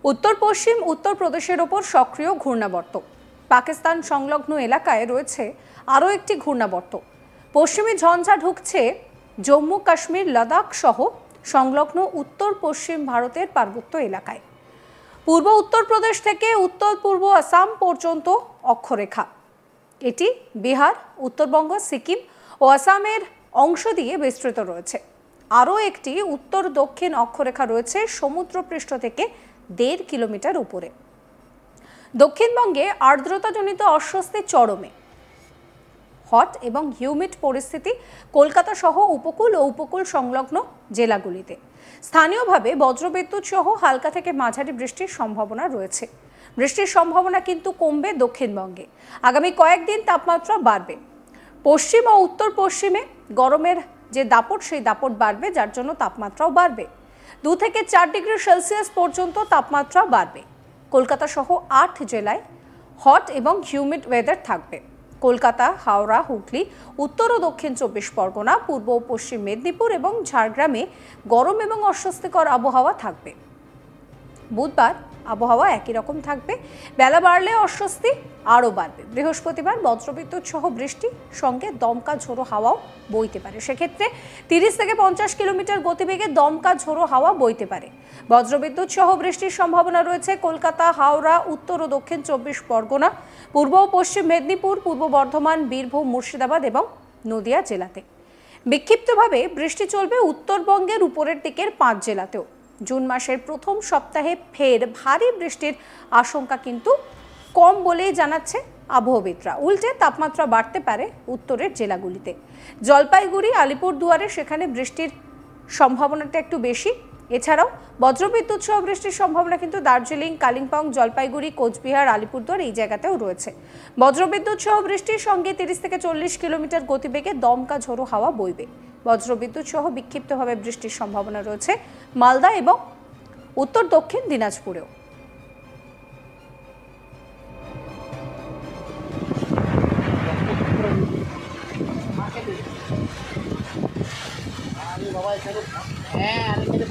উত্তর পশ্চিম উত্তরপ্রদেশের ওপর সক্রিয় ঘূর্ণাবর্ত। পাকিস্তান সংলগ্ন এলাকায় রয়েছে আরও একটি ঘূর্ণাবর্ত। পশ্চিমী ঝঞ্ঝা ঢুকছে জম্মু কাশ্মীর, লাদাখ সহ সংলগ্ন উত্তর পশ্চিম ভারতের পার্বত্য এলাকায়। পূর্ব উত্তরপ্রদেশ থেকে উত্তর পূর্ব আসাম পর্যন্ত অক্ষরেখা। এটি বিহার, উত্তরবঙ্গ, সিকিম ও আসামের অংশ দিয়ে বিস্তৃত রয়েছে। আরও একটি উত্তর দক্ষিণ অক্ষরেখা রয়েছে সমুদ্রপৃষ্ঠ থেকে 1.5 কিলোমিটার উপরে। দক্ষিণবঙ্গে আর্দ্রতাজনিত অস্বস্তি চরমে। হট এবং হিউমিড পরিস্থিতি কলকাতা সহ উপকূল ও উপকূল সংলগ্ন জেলাগুলিতে। স্থানীয়ভাবে বজ্রবিদ্যুৎ সহ হালকা থেকে মাঝারি বৃষ্টির সম্ভাবনা রয়েছে। বৃষ্টির সম্ভাবনা কিন্তু কমবে দক্ষিণবঙ্গে। আগামী কয়েকদিন তাপমাত্রা বাড়বে। পশ্চিম ও উত্তর পশ্চিমে গরমের যে দাপট, সেই দাপট বাড়বে, যার জন্য তাপমাত্রাও বাড়বে। 2 থেকে 4 ডিগ্রি সেলসিয়াস পর্যন্ত তাপমাত্রা বাড়বে। কলকাতা সহ 8 জেলায় হট এবং হিউমিড ওয়েদার থাকবে। কলকাতা, হাওড়া, হুগলি, উত্তর ও দক্ষিণ 24 পরগনা, পূর্ব ও পশ্চিম মেদিনীপুর এবং ঝাড়গ্রামে গরম এবং অস্বস্তিকর আবহাওয়া থাকবে। বুধবার আবহাওয়া একই রকম থাকবে। বেলা বাড়লে অস্বস্তি আরও বাড়বে। বৃহস্পতিবার বজ্রবিদ্যুৎ সহ বৃষ্টি, সঙ্গে দমকা ঝোড়ো হাওয়াও বইতে পারে। সেক্ষেত্রে 30 থেকে 50 কিলোমিটার গতিবেগে দমকা ঝোড়ো হাওয়া বইতে পারে। বজ্রবিদ্যুৎ সহ বৃষ্টির সম্ভাবনা রয়েছে কলকাতা, হাওড়া, উত্তর ও দক্ষিণ 24 পরগনা, পূর্ব ও পশ্চিম মেদিনীপুর, পূর্ব বর্ধমান, বীরভূম, মুর্শিদাবাদ এবং নদিয়া জেলাতে। বিক্ষিপ্তভাবে বৃষ্টি চলবে উত্তরবঙ্গের উপরের দিকের 5 জেলাতেও। জুন মাসের প্রথম সপ্তাহে ফের ভারী বৃষ্টির আশঙ্কা কিন্তু কম বলেই জানাচ্ছে আবহবিদরা। উল্টে তাপমাত্রা বাড়তে পারে উত্তরের জেলাগুলিতে। জলপাইগুড়ি, আলিপুরদুয়ারে সেখানে বৃষ্টির সম্ভাবনাটা একটু বেশি। এছাড়াও বজ্রবিদ্যুৎ সহ বৃষ্টির সম্ভাবনা কিন্তু দার্জিলিং, কালিম্পং, জলপাইগুড়ি, কোচবিহার, আলিপুরদুয়ার এই জায়গাতেও রয়েছে। বজ্রবিদ্যুৎ সহ বৃষ্টির সঙ্গে 30 থেকে 40 কিলোমিটার গতিবেগে দমকা ঝোড়ো হাওয়া বইবে। বজ্রবিদ্যুৎ সহ বিক্ষিপ্তভাবে বৃষ্টির সম্ভাবনা রয়েছে মালদা এবং উত্তর দক্ষিণ দিনাজপুরেও।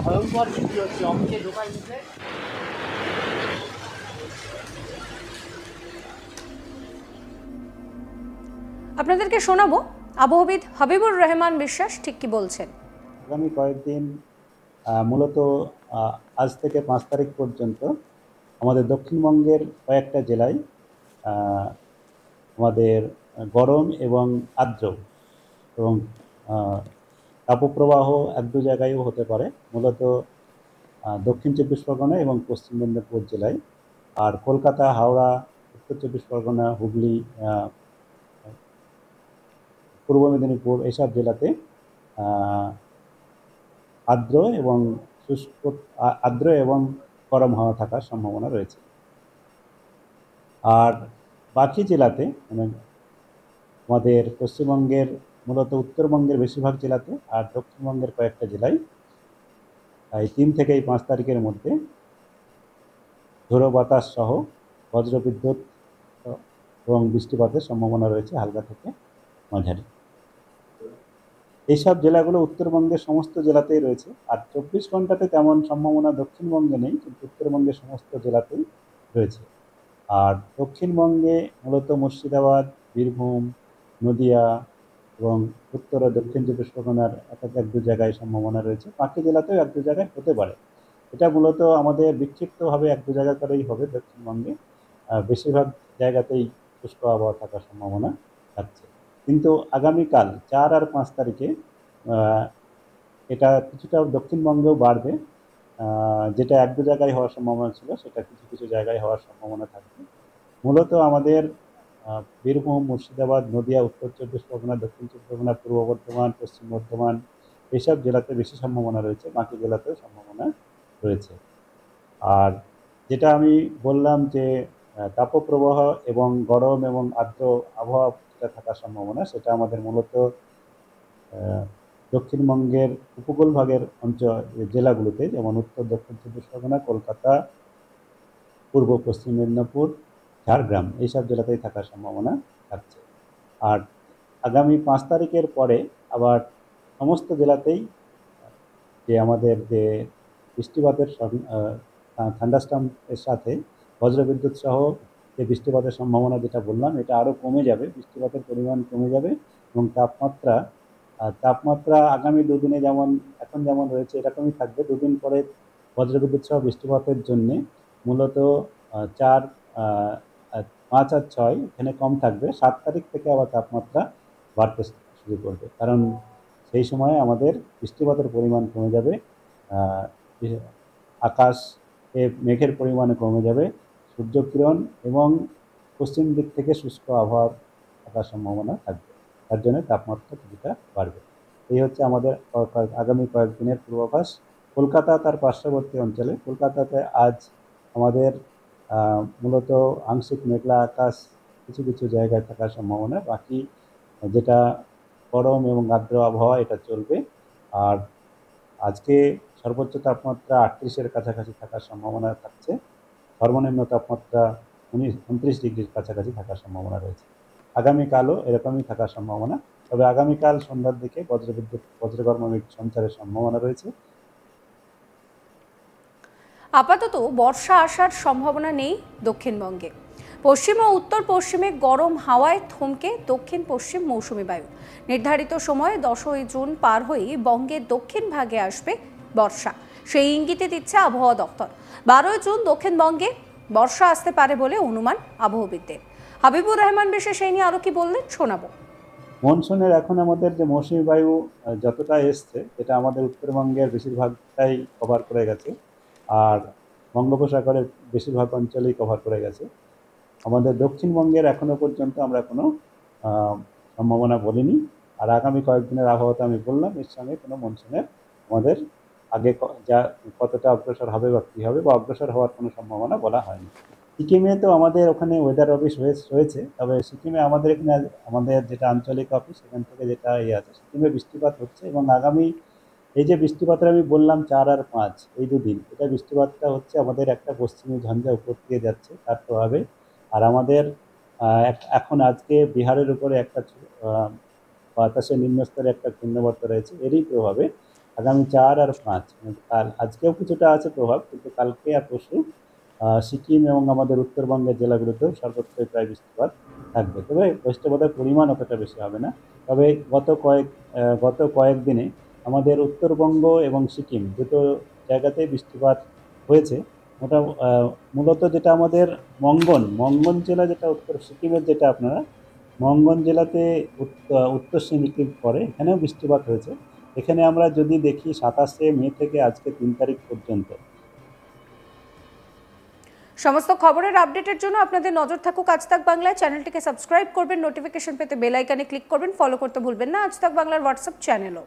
ভয়ঙ্কর বৃষ্টি হচ্ছে, অফিসে ঢোকার মুখে। আপনাদেরকে শোনাবো আবহবিদ হাবিবুর রহমান বিশ্বাস ঠিক কি বলছেন। আগামী কয়েকদিন মূলত আজ থেকে 5 তারিখ পর্যন্ত আমাদের দক্ষিণবঙ্গের কয়েকটা জেলায় আমাদের গরম এবং আর্দ্র এবং তাপপ্রবাহ 1-2 জায়গায়ও হতে পারে, মূলত দক্ষিণ 24 পরগনা এবং পশ্চিম মেদিনীপুর জেলায়। আর কলকাতা, হাওড়া, উত্তর 24 পরগনা, হুগলি, পূর্ব মেদিনীপুর এইসব জেলাতে আর্দ্র এবং শুষ্ক, আর্দ্র এবং গরম হাওয়া থাকার সম্ভাবনা রয়েছে। আর বাকি জেলাতে মানে আমাদের পশ্চিমবঙ্গের মূলত উত্তরবঙ্গের বেশিরভাগ জেলাতে আর দক্ষিণবঙ্গের কয়েকটা জেলায় এই 3 থেকে 5 তারিখের মধ্যে ঝোড়ো বাতাস সহ বজ্রবিদ্যুৎ এবং বৃষ্টিপাতের সম্ভাবনা রয়েছে হালকা থেকে মাঝারি। এইসব জেলাগুলো উত্তরবঙ্গের সমস্ত জেলাতেই রয়েছে। আর 24 ঘন্টাতে তেমন সম্ভাবনা দক্ষিণবঙ্গে নেই, কিন্তু উত্তরবঙ্গের সমস্ত জেলাতেই রয়েছে। আর দক্ষিণবঙ্গে মূলত মুর্শিদাবাদ, বীরভূম, নদিয়া এবং উত্তর ও দক্ষিণ 24 পরগনার 1-2 জায়গায় সম্ভাবনা রয়েছে। বাকি জেলাতেও 1-2 জায়গায় হতে পারে। এটা মূলত আমাদের বিক্ষিপ্তভাবে 1-2 জায়গা করেই হবে দক্ষিণবঙ্গে। বেশিরভাগ জায়গাতেই শুষ্ক আবহাওয়া থাকার সম্ভাবনা থাকছে। কিন্তু আগামীকাল 4 আর 5 তারিখে এটা কিছুটা দক্ষিণবঙ্গেও বাড়বে। যেটা 1-2 জায়গায় হওয়ার সম্ভাবনা ছিল, সেটা কিছু কিছু জায়গায় হওয়ার সম্ভাবনা থাকবে। মূলত আমাদের বীরভূম, মুর্শিদাবাদ, নদিয়া, উত্তর 24 পরগনা, দক্ষিণ 24 পরগনা, পূর্ব বর্ধমান, পশ্চিম বর্ধমান এইসব জেলাতে বেশি সম্ভাবনা রয়েছে। বাকি জেলাতেও সম্ভাবনা রয়েছে। আর যেটা আমি বললাম যে তাপপ্রবাহ এবং গরম এবং আর্দ্র আবহাওয়া থাকার সম্ভাবনা, সেটা আমাদের মূলত দক্ষিণবঙ্গের উপকূল ভাগের জেলাগুলোতে, যেমন উত্তর দক্ষিণ 24 পরগনা, কলকাতা, পূর্ব পশ্চিম মেদিনীপুর, ঝাড়গ্রাম এইসব জেলাতেই থাকার সম্ভাবনা থাকছে। আর আগামী 5 তারিখের পরে আবার সমস্ত জেলাতেই যে আমাদের যে বৃষ্টিপাতের থান্ডারস্টর্ম এর সাথে বজ্রবিদ্যুৎ সহ যে বৃষ্টিপাতের সম্ভাবনা যেটা বললাম, এটা আরও কমে যাবে, বৃষ্টিপাতের পরিমাণ কমে যাবে এবং তাপমাত্রা আগামী দুদিনে এখন যেমন রয়েছে এরকমই থাকবে। দুদিন পরে বজ্রবিদ্যুৎ সহ বৃষ্টিপাতের জন্যে মূলত 4, 5 আর 6 এখানে কম থাকবে। 7 তারিখ থেকে আবার তাপমাত্রা বাড়তে শুরু করবে, কারণ সেই সময় আমাদের বৃষ্টিপাতের পরিমাণ কমে যাবে, আকাশে মেঘের পরিমাণ কমে যাবে, সূর্যকিরণ এবং পশ্চিম দিক থেকে শুষ্ক আবহাওয়া থাকার সম্ভাবনা থাকবে, তার জন্য তাপমাত্রা কিছুটা বাড়বে। এই হচ্ছে আমাদের আগামী কয়েকদিনের পূর্বাভাস। কলকাতা তার পার্শ্ববর্তী অঞ্চলে, কলকাতাতে আজ আমাদের মূলত আংশিক মেঘলা আকাশ কিছু কিছু জায়গায় থাকার সম্ভাবনা, বাকি যেটা গরম এবং আর্দ্র আবহাওয়া এটা চলবে। আর আজকে সর্বোচ্চ তাপমাত্রা 38-এর কাছাকাছি থাকার সম্ভাবনা থাকছে, সর্বনিম্ন তাপমাত্রা 29 ডিগ্রির কাছাকাছি থাকার সম্ভাবনা রয়েছে। আগামীকালও এরকমই থাকার সম্ভাবনা, তবে আগামীকাল সন্ধ্যার দিকে বজ্রগর্ভ মেঘ সঞ্চারের সম্ভাবনা রয়েছে। আপাতত বর্ষা আসার সম্ভাবনা নেই দক্ষিণবঙ্গে। পশ্চিম ও উত্তর পশ্চিমে গরম হাওয়ায় থমকে দক্ষিণ পশ্চিম মৌসুমী বায়ু। নির্ধারিত সময়ে 10ই জুন পার হয়েই বঙ্গের দক্ষিণ ভাগে আসবে বর্ষা, সেই ইঙ্গিতে দিচ্ছে আবহাওয়া দপ্তর। 12ই জুন দক্ষিণবঙ্গে বর্ষা আসতে পারে বলে অনুমান আবহবিদদের। হাবিবুর রহমান বিশেষ এই নিয়ে আরো কি বললেন শোনাবো। মনসুনের এখন আমাদের যে মৌসুমী বায়ু যতটা এসছে, এটা আমাদের উত্তরবঙ্গের বেশিরভাগটাই কভার করে গেছে, আর বঙ্গোপসাগরের বেশিরভাগ অঞ্চলেই কভার করে গেছে। আমাদের দক্ষিণবঙ্গের এখনো পর্যন্ত আমরা কোনো সম্ভাবনা বলিনি। আর আগামী কয়েকদিনের আবহাওয়াতে আমি বললাম, এর সঙ্গে কোনো মনসুনের আমাদের আগে যা কতটা অগ্রসর হবে বা কী হবে বা অগ্রসর হওয়ার কোনো সম্ভাবনা বলা হয়নি। সিকিমে তো আমাদের ওখানে ওয়েদার অফিস রয়েছে, তবে সিকিমে আমাদের এখানে আমাদের যেটা আঞ্চলিক অফিস সেখান থেকে যেটা আছে, সিকিমে বৃষ্টিপাত হচ্ছে এবং আগামী এই যে বৃষ্টিপাতের আমি বললাম 4 আর 5 এই দুদিন, এটা বৃষ্টিপাতটা হচ্ছে আমাদের একটা পশ্চিমী ঝঞ্ঝা উপর দিয়ে যাচ্ছে, তার প্রভাবে। আর আমাদের এখন আজকে বিহারের উপরে একটা বাতাসের নিম্নস্তরে একটা ঘূর্ণাবর্ত রয়েছে, এরই প্রভাবে আগামী 4 আর 5 কাল আজকেও কিছুটা আছে প্রভাব, কিন্তু কালকে আর পরশু সিকিম এবং আমাদের উত্তরবঙ্গের জেলাগুলোতেও সর্বত্রই প্রায় বৃষ্টিপাত থাকবে। তবে বৃষ্টিপাতের পরিমাণ অতটা বেশি হবে না। তবে গত কয়েকদিনে আমাদের উত্তরবঙ্গ এবং সিকিম দুটো জায়গাতেই বৃষ্টিপাত হয়েছে। ওটা মূলত যেটা আমাদের মঙ্গন জেলা, যেটা উত্তর সিকিমের, যেটা আপনারা মঙ্গন জেলাতে উত্তর সিকিম পরে, এখানেও বৃষ্টিপাত হয়েছে। এখানে আমরা যদি দেখি 27শে মে থেকে আজকে 3 তারিখ পর্যন্ত। সমস্ত খবরের আপডেটের জন্য আপনাদের নজর থাকুক আজ তাক বাংলায়। চ্যানেলটিকে সাবস্ক্রাইব করবেন, নোটিফিকেশন পেতে বেল আইকনে ক্লিক করবেন, ফলো করতে ভুলবেন না আজ তাক বাংলার হোয়াটসঅ্যাপ চ্যানেলও।